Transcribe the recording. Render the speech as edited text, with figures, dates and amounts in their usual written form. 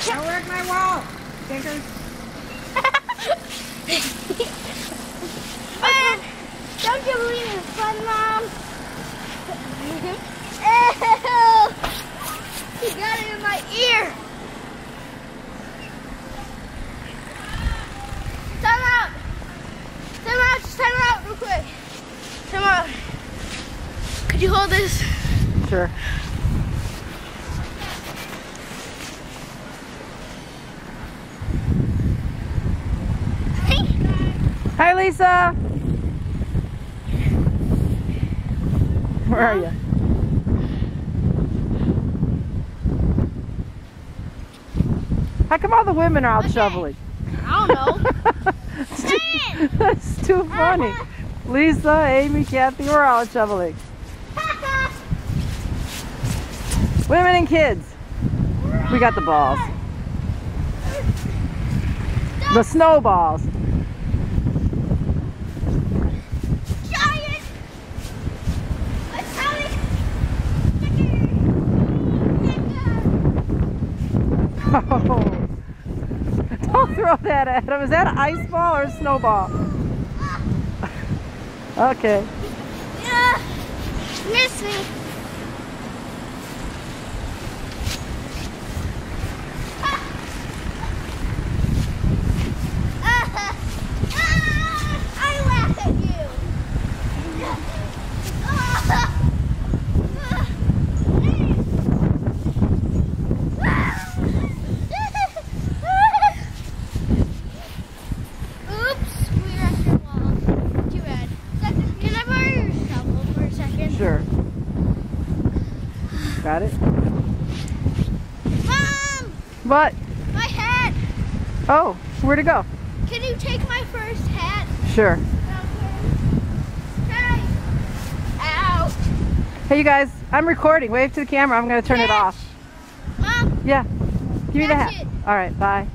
Don't work my wall, stickers. Man, don't you believe it's fun, Mom? Ew! He got it in my ear. Time out. Time out. Just time out real quick. Time out. Could you hold this? Sure. Hi, Lisa. Where are you? How come all the women are out shoveling? I don't know. That's too funny. Lisa, Amy, Kathy, we're all out shoveling. Women and kids. We got the balls. The snowballs. Oh, don't throw that at him. Is that an ice ball or a snowball? Okay. Miss me. I laugh at you. Sure. Got it? Mom! What? My hat! Oh, where'd it go? Can you take my first hat? Sure. Okay. Ow! Hey, you guys, I'm recording. Wave to the camera. I'm going to turn it off. Mom! Yeah. Give me the hat. Catch it. All right, bye.